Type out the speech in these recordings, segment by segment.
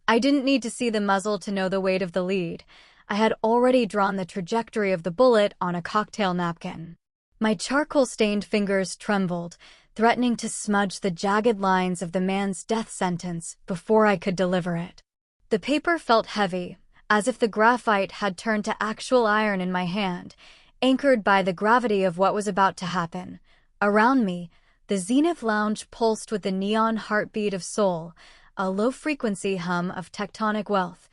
I didn't need to see the muzzle to know the weight of the lead. I had already drawn the trajectory of the bullet on a cocktail napkin. My charcoal-stained fingers trembled, threatening to smudge the jagged lines of the man's death sentence before I could deliver it. The paper felt heavy, as if the graphite had turned to actual iron in my hand, anchored by the gravity of what was about to happen. Around me, the Zenith Lounge pulsed with the neon heartbeat of soul, a low-frequency hum of tectonic wealth,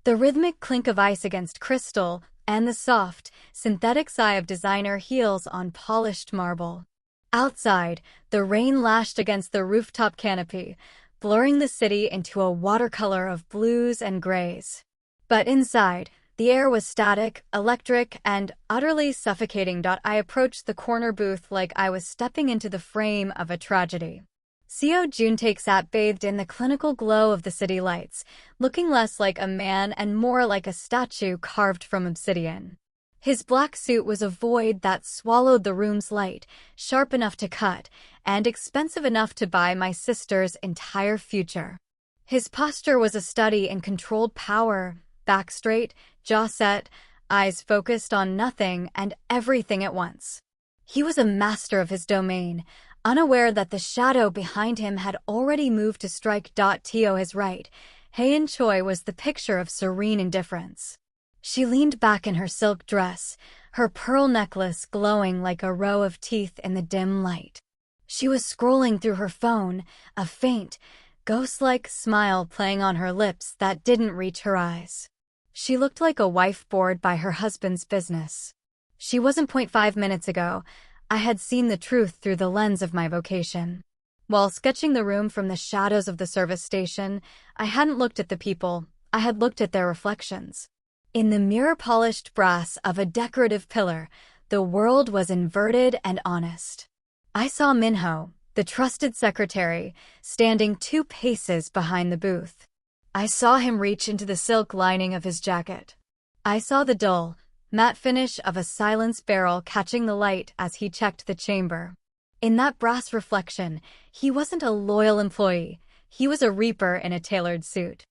the rhythmic clink of ice against crystal, and the soft, synthetic sigh of designer heels on polished marble. Outside, the rain lashed against the rooftop canopy, blurring the city into a watercolor of blues and grays. But inside, the air was static, electric, and utterly suffocating. I approached the corner booth like I was stepping into the frame of a tragedy. CO Juntake sat bathed in the clinical glow of the city lights, looking less like a man and more like a statue carved from obsidian. His black suit was a void that swallowed the room's light, sharp enough to cut, and expensive enough to buy my sister's entire future. His posture was a study in controlled power, back straight, jaw set, eyes focused on nothing and everything at once. He was a master of his domain, unaware that the shadow behind him had already moved to strike. To his right, Heian Choi was the picture of serene indifference. She leaned back in her silk dress, her pearl necklace glowing like a row of teeth in the dim light. She was scrolling through her phone, a faint, ghost-like smile playing on her lips that didn't reach her eyes. She looked like a wife bored by her husband's business. She wasn't. 5 minutes ago, I had seen the truth through the lens of my vocation. While sketching the room from the shadows of the service station, I hadn't looked at the people, I had looked at their reflections. In the mirror-polished brass of a decorative pillar, the world was inverted and honest. I saw Minho, the trusted secretary, standing 2 paces behind the booth. I saw him reach into the silk lining of his jacket. I saw the dull, matte finish of a silence barrel catching the light as he checked the chamber. In that brass reflection, he wasn't a loyal employee, he was a reaper in a tailored suit.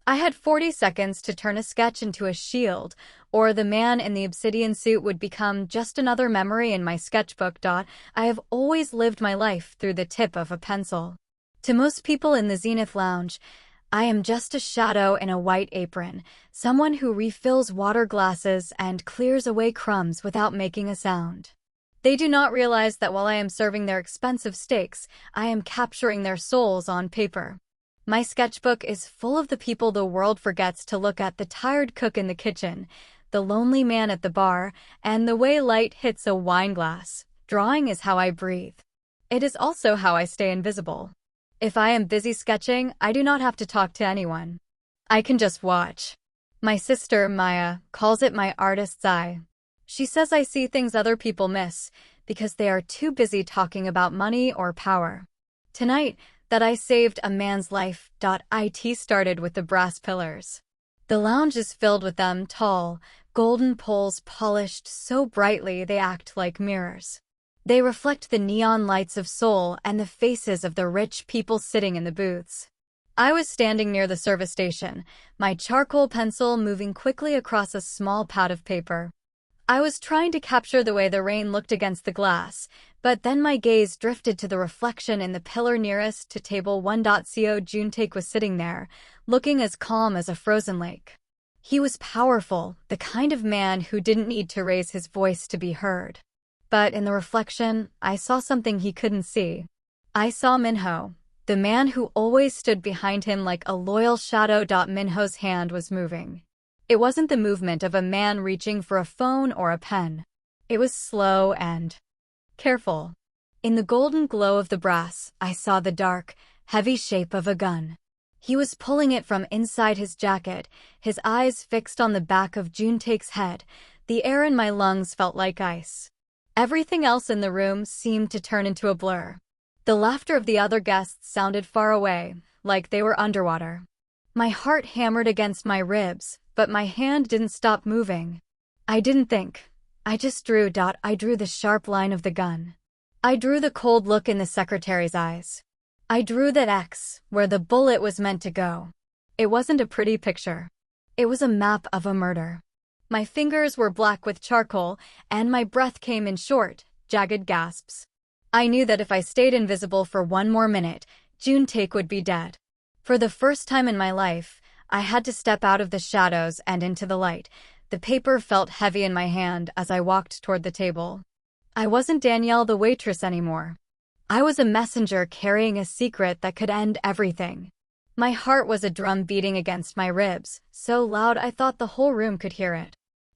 I had 40 seconds to turn a sketch into a shield, or the man in the obsidian suit would become just another memory in my sketchbook. I have always lived my life through the tip of a pencil. To most people in the Zenith Lounge, I am just a shadow in a white apron, someone who refills water glasses and clears away crumbs without making a sound. They do not realize that while I am serving their expensive steaks, I am capturing their souls on paper. My sketchbook is full of the people the world forgets to look at: the tired cook in the kitchen, the lonely man at the bar, and the way light hits a wine glass. Drawing is how I breathe. It is also how I stay invisible. If I am busy sketching, I do not have to talk to anyone. I can just watch. My sister, Maya, calls it my artist's eye. She says I see things other people miss because they are too busy talking about money or power. Tonight, that I saved a man's life. It started with the brass pillars. The lounge is filled with them, tall, golden poles polished so brightly they act like mirrors. They reflect the neon lights of Seoul and the faces of the rich people sitting in the booths. I was standing near the service station, my charcoal pencil moving quickly across a small pad of paper. I was trying to capture the way the rain looked against the glass, but then my gaze drifted to the reflection in the pillar nearest to table 1. CO Juntake was sitting there, looking as calm as a frozen lake. He was powerful, the kind of man who didn't need to raise his voice to be heard. But in the reflection, I saw something he couldn't see. I saw Minho, the man who always stood behind him like a loyal shadow. Minho's hand was moving. It wasn't the movement of a man reaching for a phone or a pen. It was slow and careful. In the golden glow of the brass, I saw the dark, heavy shape of a gun. He was pulling it from inside his jacket, his eyes fixed on the back of Juntake's head. The air in my lungs felt like ice. Everything else in the room seemed to turn into a blur. The laughter of the other guests sounded far away, like they were underwater. My heart hammered against my ribs, but my hand didn't stop moving. I didn't think. I just drew. I drew the sharp line of the gun. I drew the cold look in the secretary's eyes. I drew that X, where the bullet was meant to go. It wasn't a pretty picture. It was a map of a murder. My fingers were black with charcoal, and my breath came in short, jagged gasps. I knew that if I stayed invisible for one more minute, Juntae would be dead. For the first time in my life, I had to step out of the shadows and into the light. The paper felt heavy in my hand as I walked toward the table. I wasn't Danielle the waitress anymore. I was a messenger carrying a secret that could end everything. My heart was a drum beating against my ribs, so loud I thought the whole room could hear it.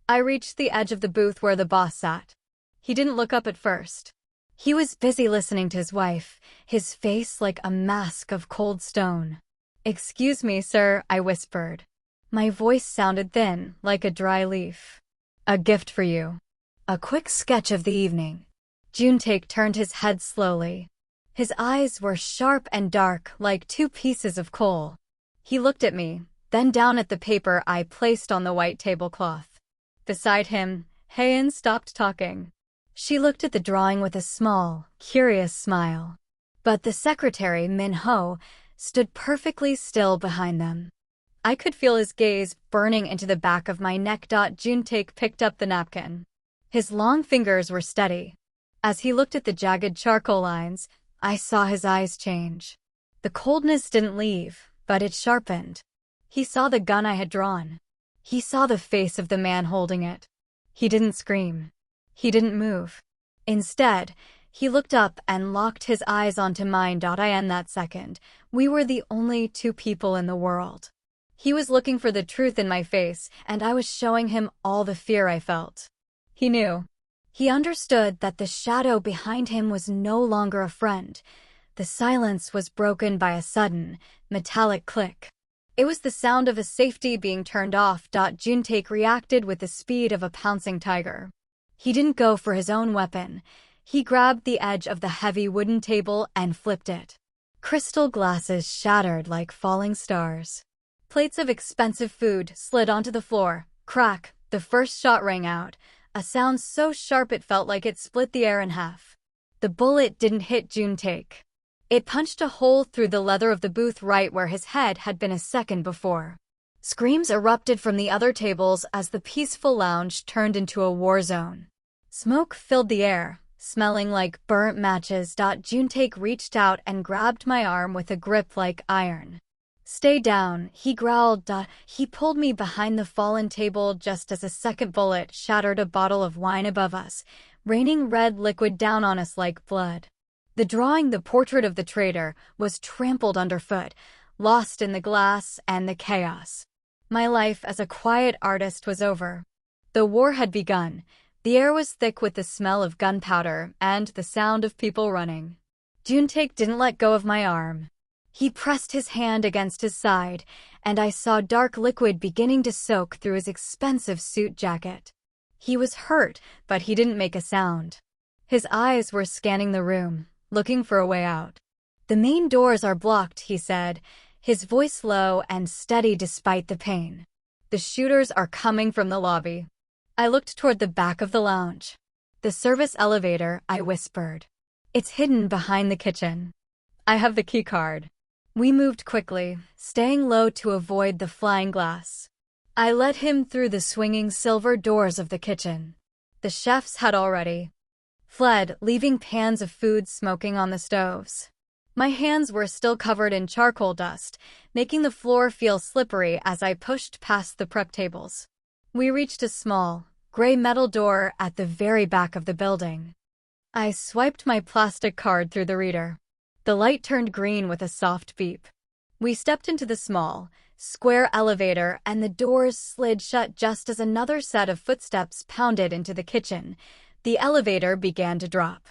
I reached the edge of the booth where the boss sat. He didn't look up at first. He was busy listening to his wife, his face like a mask of cold stone. "Excuse me, sir," I whispered. My voice sounded thin, like a dry leaf. "A gift for you." A quick sketch of the evening. Juntae turned his head slowly. His eyes were sharp and dark, like two pieces of coal. He looked at me, then down at the paper I placed on the white tablecloth. Beside him, Haein stopped talking. She looked at the drawing with a small, curious smile. But the secretary, Min-ho, stood perfectly still behind them. I could feel his gaze burning into the back of my neck. Juntae picked up the napkin. His long fingers were steady. As he looked at the jagged charcoal lines, I saw his eyes change. The coldness didn't leave, but it sharpened. He saw the gun I had drawn. He saw the face of the man holding it. He didn't scream. He didn't move. Instead, he looked up and locked his eyes onto mine. In that second, we were the only two people in the world. He was looking for the truth in my face, and I was showing him all the fear I felt. He knew. He understood that the shadow behind him was no longer a friend. The silence was broken by a sudden, metallic click. It was the sound of a safety being turned off. Juntae reacted with the speed of a pouncing tiger. He didn't go for his own weapon. He grabbed the edge of the heavy wooden table and flipped it. Crystal glasses shattered like falling stars. Plates of expensive food slid onto the floor. Crack, the first shot rang out, a sound so sharp it felt like it split the air in half. The bullet didn't hit Juntae. It punched a hole through the leather of the booth right where his head had been a second before. Screams erupted from the other tables as the peaceful lounge turned into a war zone. Smoke filled the air, smelling like burnt matches. Juntae reached out and grabbed my arm with a grip like iron. "Stay down," he growled. He pulled me behind the fallen table just as a second bullet shattered a bottle of wine above us, raining red liquid down on us like blood. The drawing, the portrait of the traitor, was trampled underfoot, lost in the glass and the chaos. My life as a quiet artist was over. The war had begun. The air was thick with the smell of gunpowder and the sound of people running. Juntae didn't let go of my arm. He pressed his hand against his side, and I saw dark liquid beginning to soak through his expensive suit jacket. He was hurt, but he didn't make a sound. His eyes were scanning the room, looking for a way out. "The main doors are blocked," he said, his voice low and steady despite the pain. "The shooters are coming from the lobby." I looked toward the back of the lounge. "The service elevator," I whispered. "It's hidden behind the kitchen. I have the key card." We moved quickly, staying low to avoid the flying glass. I led him through the swinging silver doors of the kitchen. The chefs had already fled, leaving pans of food smoking on the stoves. My hands were still covered in charcoal dust, making the floor feel slippery as I pushed past the prep tables. We reached a small, gray metal door at the very back of the building. I swiped my plastic card through the reader. The light turned green with a soft beep. We stepped into the small, square elevator and the doors slid shut just as another set of footsteps pounded into the kitchen. The elevator began to drop.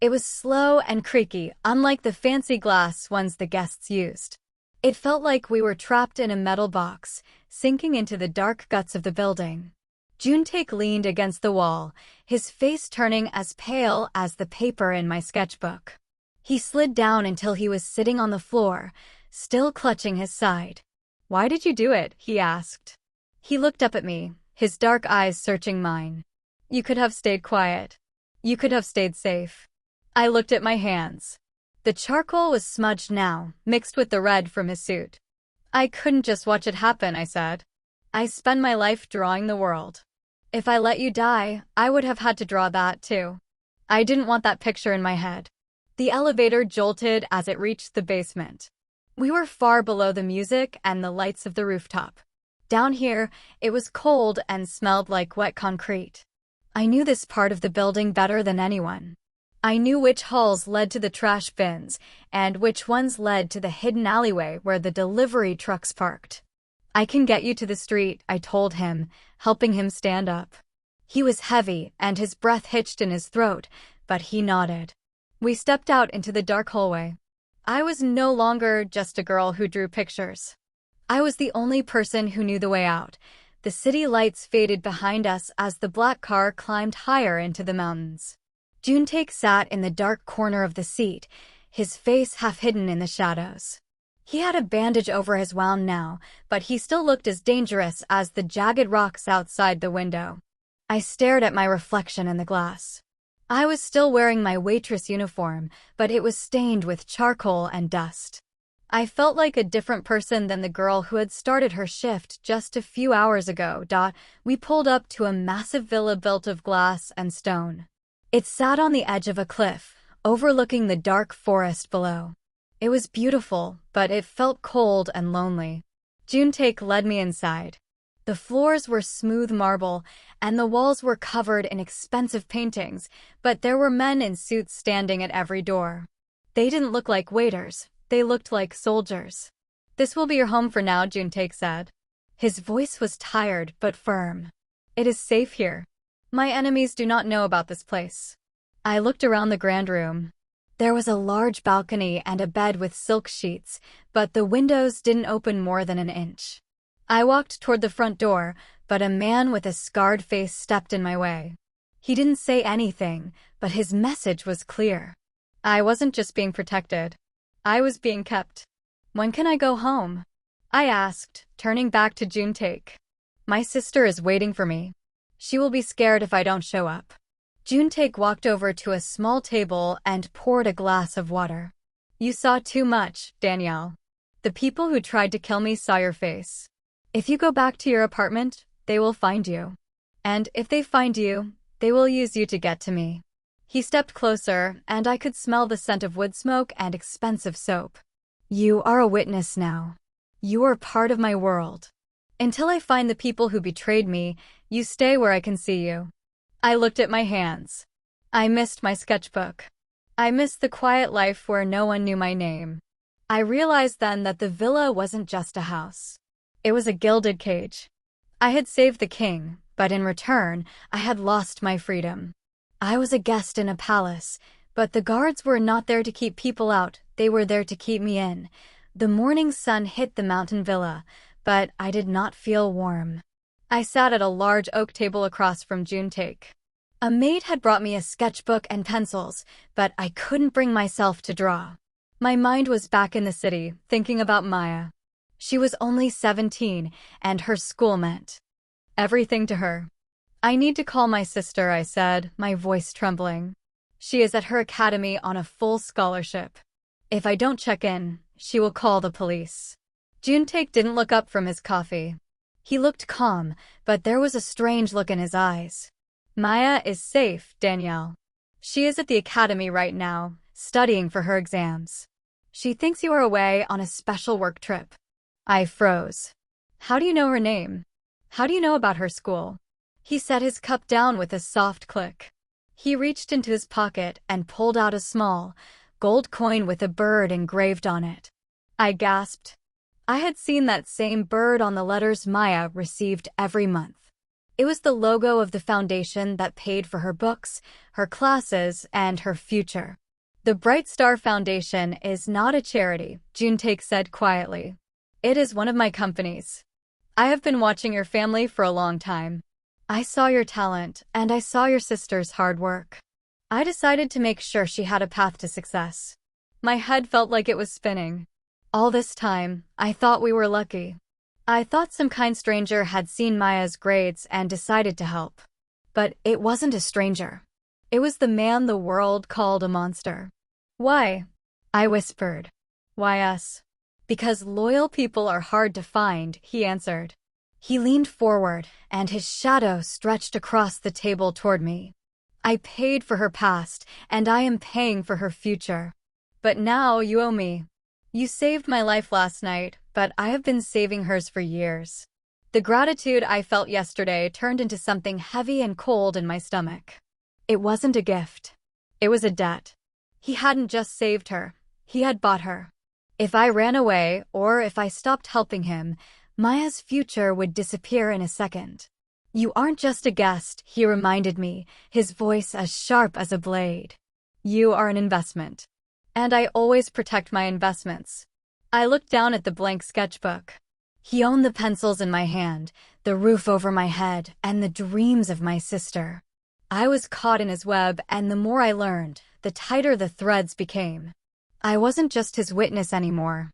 It was slow and creaky, unlike the fancy glass ones the guests used. It felt like we were trapped in a metal box, sinking into the dark guts of the building. Juntae leaned against the wall, his face turning as pale as the paper in my sketchbook. He slid down until he was sitting on the floor, still clutching his side. "Why did you do it?" he asked. He looked up at me, his dark eyes searching mine. "You could have stayed quiet. You could have stayed safe." I looked at my hands. The charcoal was smudged now, mixed with the red from his suit. I couldn't just watch it happen, I said. I spend my life drawing the world. If I let you die, I would have had to draw that too. I didn't want that picture in my head. The elevator jolted as it reached the basement. We were far below the music and the lights of the rooftop. Down here, it was cold and smelled like wet concrete. I knew this part of the building better than anyone. I knew which halls led to the trash bins and which ones led to the hidden alleyway where the delivery trucks parked. I can get you to the street, I told him, helping him stand up. He was heavy and his breath hitched in his throat, but he nodded. We stepped out into the dark hallway. I was no longer just a girl who drew pictures. I was the only person who knew the way out. The city lights faded behind us as the black car climbed higher into the mountains. Juntae sat in the dark corner of the seat, his face half hidden in the shadows. He had a bandage over his wound now, but he still looked as dangerous as the jagged rocks outside the window. I stared at my reflection in the glass. I was still wearing my waitress uniform, but it was stained with charcoal and dust. I felt like a different person than the girl who had started her shift just a few hours ago. We pulled up to a massive villa built of glass and stone. It sat on the edge of a cliff, overlooking the dark forest below. It was beautiful, but it felt cold and lonely. Juntae led me inside. The floors were smooth marble, and the walls were covered in expensive paintings, but there were men in suits standing at every door. They didn't look like waiters, they looked like soldiers. This will be your home for now, Juntae said. His voice was tired but firm. It is safe here. My enemies do not know about this place. I looked around the grand room. There was a large balcony and a bed with silk sheets, but the windows didn't open more than an inch. I walked toward the front door, but a man with a scarred face stepped in my way. He didn't say anything, but his message was clear. I wasn't just being protected. I was being kept. When can I go home? I asked, turning back to Juntae. My sister is waiting for me. She will be scared if I don't show up. Juntae walked over to a small table and poured a glass of water. You saw too much, Danielle. The people who tried to kill me saw your face. If you go back to your apartment, they will find you. And if they find you, they will use you to get to me. He stepped closer, and I could smell the scent of wood smoke and expensive soap. You are a witness now. You are part of my world. Until I find the people who betrayed me, you stay where I can see you. I looked at my hands. I missed my sketchbook. I missed the quiet life where no one knew my name. I realized then that the villa wasn't just a house. It was a gilded cage. I had saved the king, but in return, I had lost my freedom. I was a guest in a palace, but the guards were not there to keep people out, they were there to keep me in. The morning sun hit the mountain villa, but I did not feel warm. I sat at a large oak table across from Juntae. A maid had brought me a sketchbook and pencils, but I couldn't bring myself to draw. My mind was back in the city, thinking about Maya. She was only 17, and her school meant everything to her. I need to call my sister, I said, my voice trembling. She is at her academy on a full scholarship. If I don't check in, she will call the police. Juntae didn't look up from his coffee. He looked calm, but there was a strange look in his eyes. Maya is safe, Danielle. She is at the academy right now, studying for her exams. She thinks you are away on a special work trip. I froze. How do you know her name? How do you know about her school? He set his cup down with a soft click. He reached into his pocket and pulled out a small, gold coin with a bird engraved on it. I gasped. I had seen that same bird on the letters Maya received every month. It was the logo of the foundation that paid for her books, her classes, and her future. The Bright Star Foundation is not a charity, Juntae said quietly. It is one of my companies. I have been watching your family for a long time. I saw your talent, and I saw your sister's hard work. I decided to make sure she had a path to success. My head felt like it was spinning. All this time, I thought we were lucky. I thought some kind stranger had seen Maya's grades and decided to help. But it wasn't a stranger. It was the man the world called a monster. Why? I whispered. Why us? Because loyal people are hard to find, he answered. He leaned forward, and his shadow stretched across the table toward me. I paid for her past, and I am paying for her future. But now you owe me. You saved my life last night, but I have been saving hers for years. The gratitude I felt yesterday turned into something heavy and cold in my stomach. It wasn't a gift. It was a debt. He hadn't just saved her. He had bought her. If I ran away, or if I stopped helping him, Maya's future would disappear in a second. You aren't just a guest, he reminded me, his voice as sharp as a blade. You are an investment. And I always protect my investments. I looked down at the blank sketchbook. He owned the pencils in my hand, the roof over my head, and the dreams of my sister. I was caught in his web, and the more I learned, the tighter the threads became. I wasn't just his witness anymore.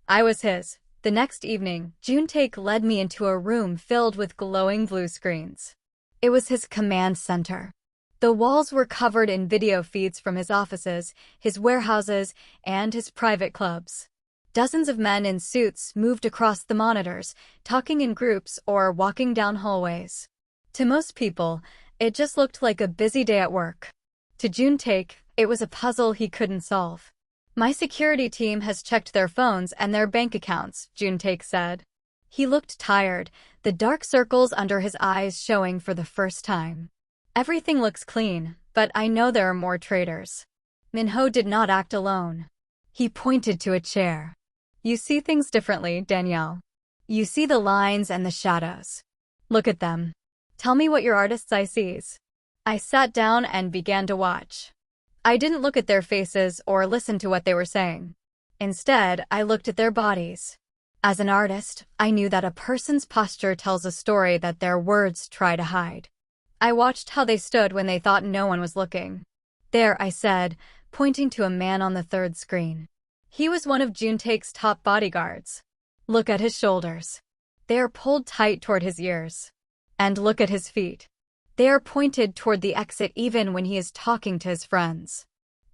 I was his. The next evening, Juntaik led me into a room filled with glowing blue screens. It was his command center. The walls were covered in video feeds from his offices, his warehouses, and his private clubs. Dozens of men in suits moved across the monitors, talking in groups or walking down hallways. To most people, it just looked like a busy day at work. To Juntaik, it was a puzzle he couldn't solve. My security team has checked their phones and their bank accounts, Juntaik said. He looked tired, the dark circles under his eyes showing for the first time. Everything looks clean, but I know there are more traitors. Minho did not act alone. He pointed to a chair. You see things differently, Danielle. You see the lines and the shadows. Look at them. Tell me what your artist's eye sees. I sat down and began to watch. I didn't look at their faces or listen to what they were saying. Instead, I looked at their bodies. As an artist, I knew that a person's posture tells a story that their words try to hide. I watched how they stood when they thought no one was looking. There, I said, pointing to a man on the third screen. He was one of Juntaik's top bodyguards. Look at his shoulders. They are pulled tight toward his ears. And look at his feet. They are pointed toward the exit even when he is talking to his friends.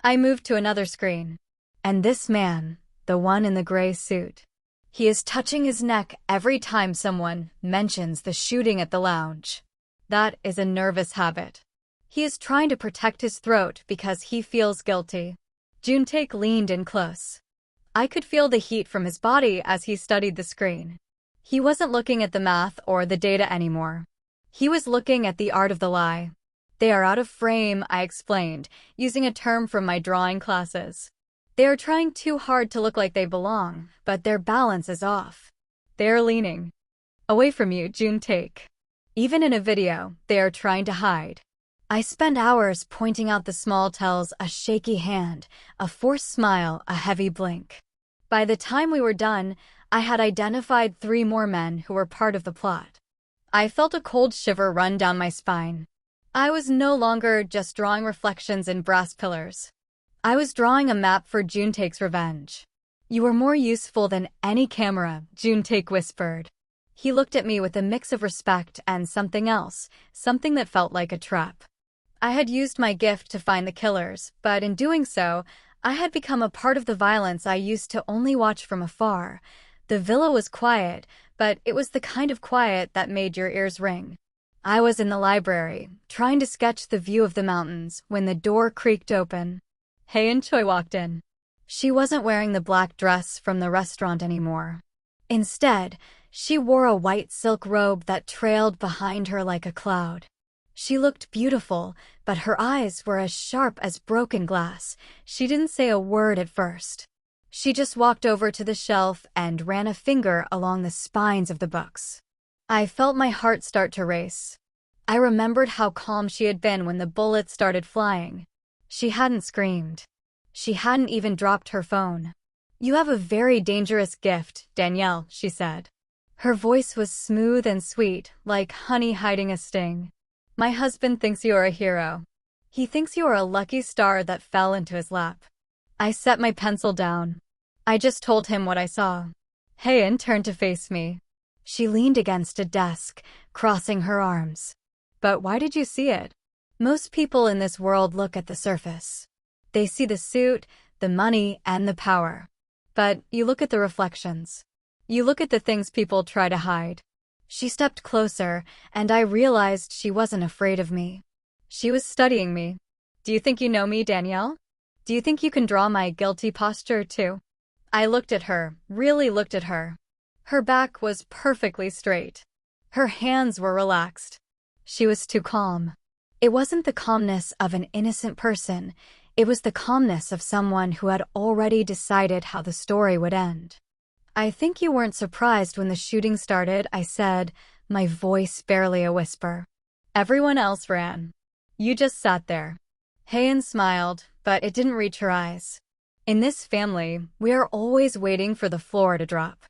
I moved to another screen. And this man, the one in the gray suit. He is touching his neck every time someone mentions the shooting at the lounge. That is a nervous habit. He is trying to protect his throat because he feels guilty. Juntaik leaned in close. I could feel the heat from his body as he studied the screen. He wasn't looking at the math or the data anymore. He was looking at the art of the lie. They are out of frame, I explained, using a term from my drawing classes. They are trying too hard to look like they belong, but their balance is off. They are leaning away from you, Juntaik. Even in a video, they are trying to hide. I spent hours pointing out the small tells, a shaky hand, a forced smile, a heavy blink. By the time we were done, I had identified 3 more men who were part of the plot. I felt a cold shiver run down my spine. I was no longer just drawing reflections in brass pillars. I was drawing a map for Juntaik's revenge. You are more useful than any camera, Juntaik whispered. He looked at me with a mix of respect and something else, something that felt like a trap. I had used my gift to find the killers, but in doing so, I had become a part of the violence I used to only watch from afar. The villa was quiet, but it was the kind of quiet that made your ears ring. I was in the library, trying to sketch the view of the mountains, when the door creaked open. Hye-in Choi walked in. She wasn't wearing the black dress from the restaurant anymore. Instead, she wore a white silk robe that trailed behind her like a cloud. She looked beautiful, but her eyes were as sharp as broken glass. She didn't say a word at first. She just walked over to the shelf and ran a finger along the spines of the books. I felt my heart start to race. I remembered how calm she had been when the bullets started flying. She hadn't screamed. She hadn't even dropped her phone. You have a very dangerous gift, Danielle, she said. Her voice was smooth and sweet, like honey hiding a sting. My husband thinks you are a hero. He thinks you are a lucky star that fell into his lap. I set my pencil down. I just told him what I saw. Hye-in turned to face me. She leaned against a desk, crossing her arms. But why did you see it? Most people in this world look at the surface. They see the suit, the money, and the power. But you look at the reflections. You look at the things people try to hide. She stepped closer, and I realized she wasn't afraid of me. She was studying me. Do you think you know me, Danielle? Do you think you can draw my guilty posture, too? I looked at her, really looked at her. Her back was perfectly straight. Her hands were relaxed. She was too calm. It wasn't the calmness of an innocent person. It was the calmness of someone who had already decided how the story would end. I think you weren't surprised when the shooting started, I said, my voice barely a whisper. Everyone else ran. You just sat there. Hayen smiled, but it didn't reach her eyes. In this family, we are always waiting for the floor to drop.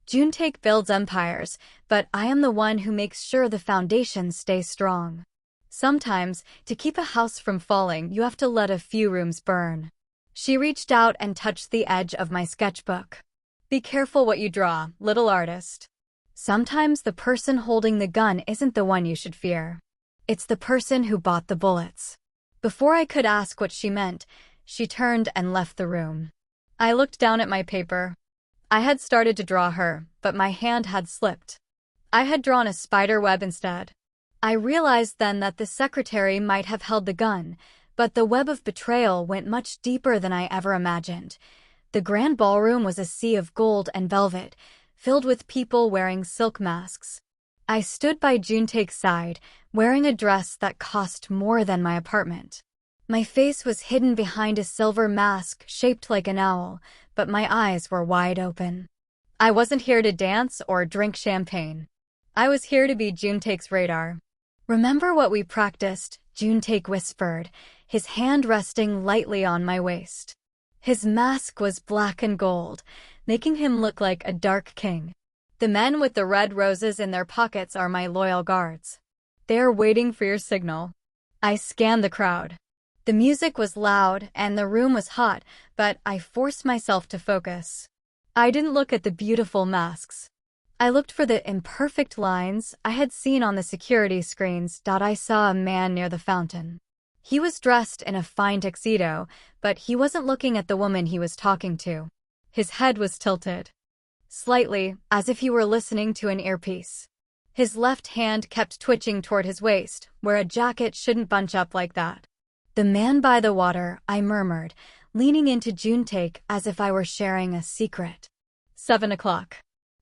Juntae builds empires, but I am the one who makes sure the foundations stay strong. Sometimes, to keep a house from falling, you have to let a few rooms burn. She reached out and touched the edge of my sketchbook. Be careful what you draw, little artist. Sometimes the person holding the gun isn't the one you should fear. It's the person who bought the bullets. Before I could ask what she meant, she turned and left the room. I looked down at my paper. I had started to draw her, but my hand had slipped. I had drawn a spider web instead. I realized then that the secretary might have held the gun, but the web of betrayal went much deeper than I ever imagined. The grand ballroom was a sea of gold and velvet, filled with people wearing silk masks. I stood by Juntae's side, wearing a dress that cost more than my apartment. My face was hidden behind a silver mask shaped like an owl, but my eyes were wide open. I wasn't here to dance or drink champagne. I was here to be Juntae's radar. Remember what we practiced, Juntae whispered, his hand resting lightly on my waist. His mask was black and gold, making him look like a dark king. The men with the red roses in their pockets are my loyal guards. They are waiting for your signal. I scanned the crowd. The music was loud and the room was hot, but I forced myself to focus. I didn't look at the beautiful masks. I looked for the imperfect lines I had seen on the security screens. I saw a man near the fountain. He was dressed in a fine tuxedo, but he wasn't looking at the woman he was talking to. His head was tilted slightly, as if he were listening to an earpiece. His left hand kept twitching toward his waist, where a jacket shouldn't bunch up like that. The man by the water, I murmured, leaning into Juntae as if I were sharing a secret. 7 o'clock.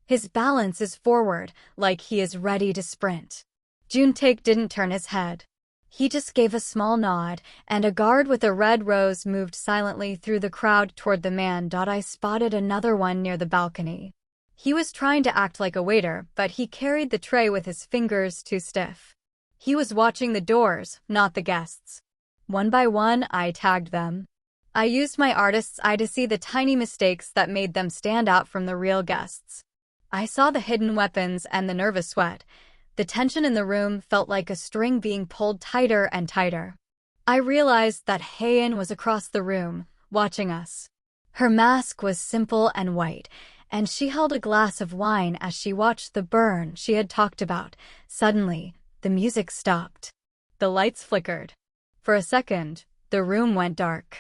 His balance is forward, like he is ready to sprint. Juntae didn't turn his head. He just gave a small nod, and a guard with a red rose moved silently through the crowd toward the man. I spotted another one near the balcony. He was trying to act like a waiter, but he carried the tray with his fingers too stiff. He was watching the doors, not the guests. One by one, I tagged them. I used my artist's eye to see the tiny mistakes that made them stand out from the real guests. I saw the hidden weapons and the nervous sweat. The tension in the room felt like a string being pulled tighter and tighter. I realized that Hayen was across the room, watching us. Her mask was simple and white, and she held a glass of wine as she watched the burn she had talked about. Suddenly, the music stopped. The lights flickered. For a second, the room went dark.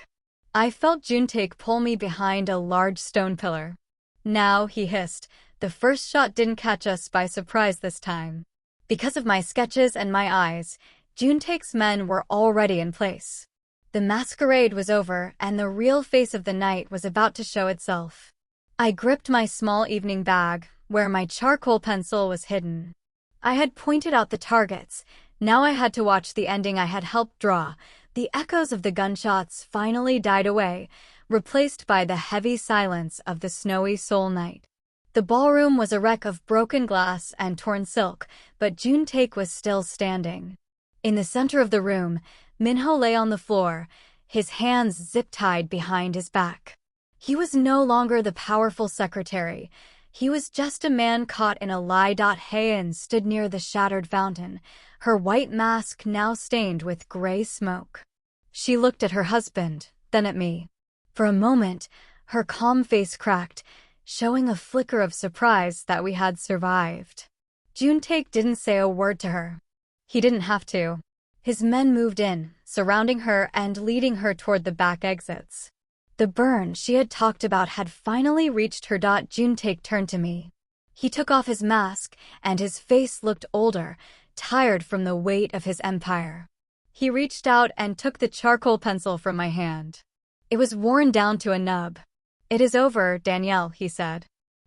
I felt Juntae pull me behind a large stone pillar. Now, he hissed, the first shot didn't catch us by surprise this time. Because of my sketches and my eyes, Juntae's men were already in place. The masquerade was over, and the real face of the night was about to show itself. I gripped my small evening bag, where my charcoal pencil was hidden. I had pointed out the targets. Now I had to watch the ending I had helped draw. The echoes of the gunshots finally died away, replaced by the heavy silence of the snowy Seoul night. The ballroom was a wreck of broken glass and torn silk, but Juntae was still standing. In the center of the room, Minho lay on the floor, his hands zip-tied behind his back. He was no longer the powerful secretary. He was just a man caught in a lie. Hayen stood near the shattered fountain, her white mask now stained with gray smoke. She looked at her husband, then at me. For a moment, her calm face cracked, showing a flicker of surprise that we had survived. Juntae didn't say a word to her. He didn't have to. His men moved in, surrounding her and leading her toward the back exits. The burn she had talked about had finally reached her. Juntake turned to me. He took off his mask, and his face looked older, tired from the weight of his empire. He reached out and took the charcoal pencil from my hand. It was worn down to a nub. "It is over, Danielle," he said.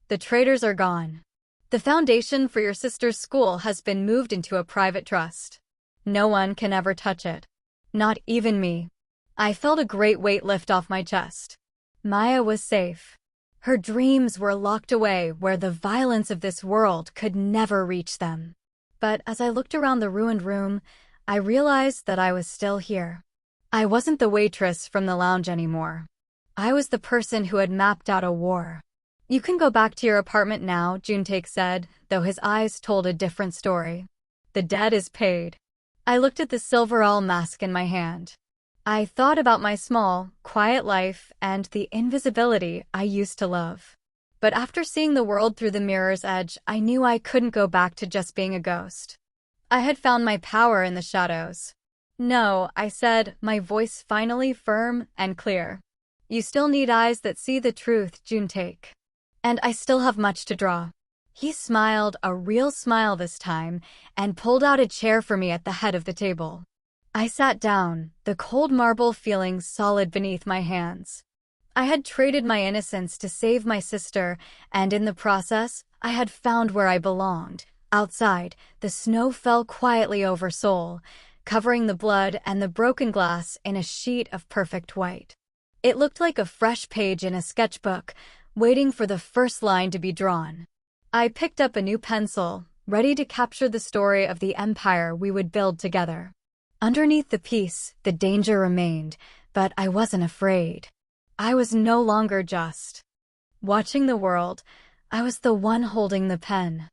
"The traitors are gone. The foundation for your sister's school has been moved into a private trust. No one can ever touch it. Not even me." I felt a great weight lift off my chest. Maya was safe. Her dreams were locked away where the violence of this world could never reach them. But as I looked around the ruined room, I realized that I was still here. I wasn't the waitress from the lounge anymore. I was the person who had mapped out a war. "You can go back to your apartment now," Juntake said, though his eyes told a different story. "The debt is paid." I looked at the silver owl mask in my hand. I thought about my small, quiet life and the invisibility I used to love. But after seeing the world through the mirror's edge, I knew I couldn't go back to just being a ghost. I had found my power in the shadows. "No," I said, my voice finally firm and clear. "You still need eyes that see the truth, Juntake. And I still have much to draw." He smiled, a real smile this time, and pulled out a chair for me at the head of the table. I sat down, the cold marble feeling solid beneath my hands. I had traded my innocence to save my sister, and in the process, I had found where I belonged. Outside, the snow fell quietly over Seoul, covering the blood and the broken glass in a sheet of perfect white. It looked like a fresh page in a sketchbook, waiting for the first line to be drawn. I picked up a new pencil, ready to capture the story of the empire we would build together. Underneath the piece, the danger remained, but I wasn't afraid. I was no longer just watching the world. I was the one holding the pen.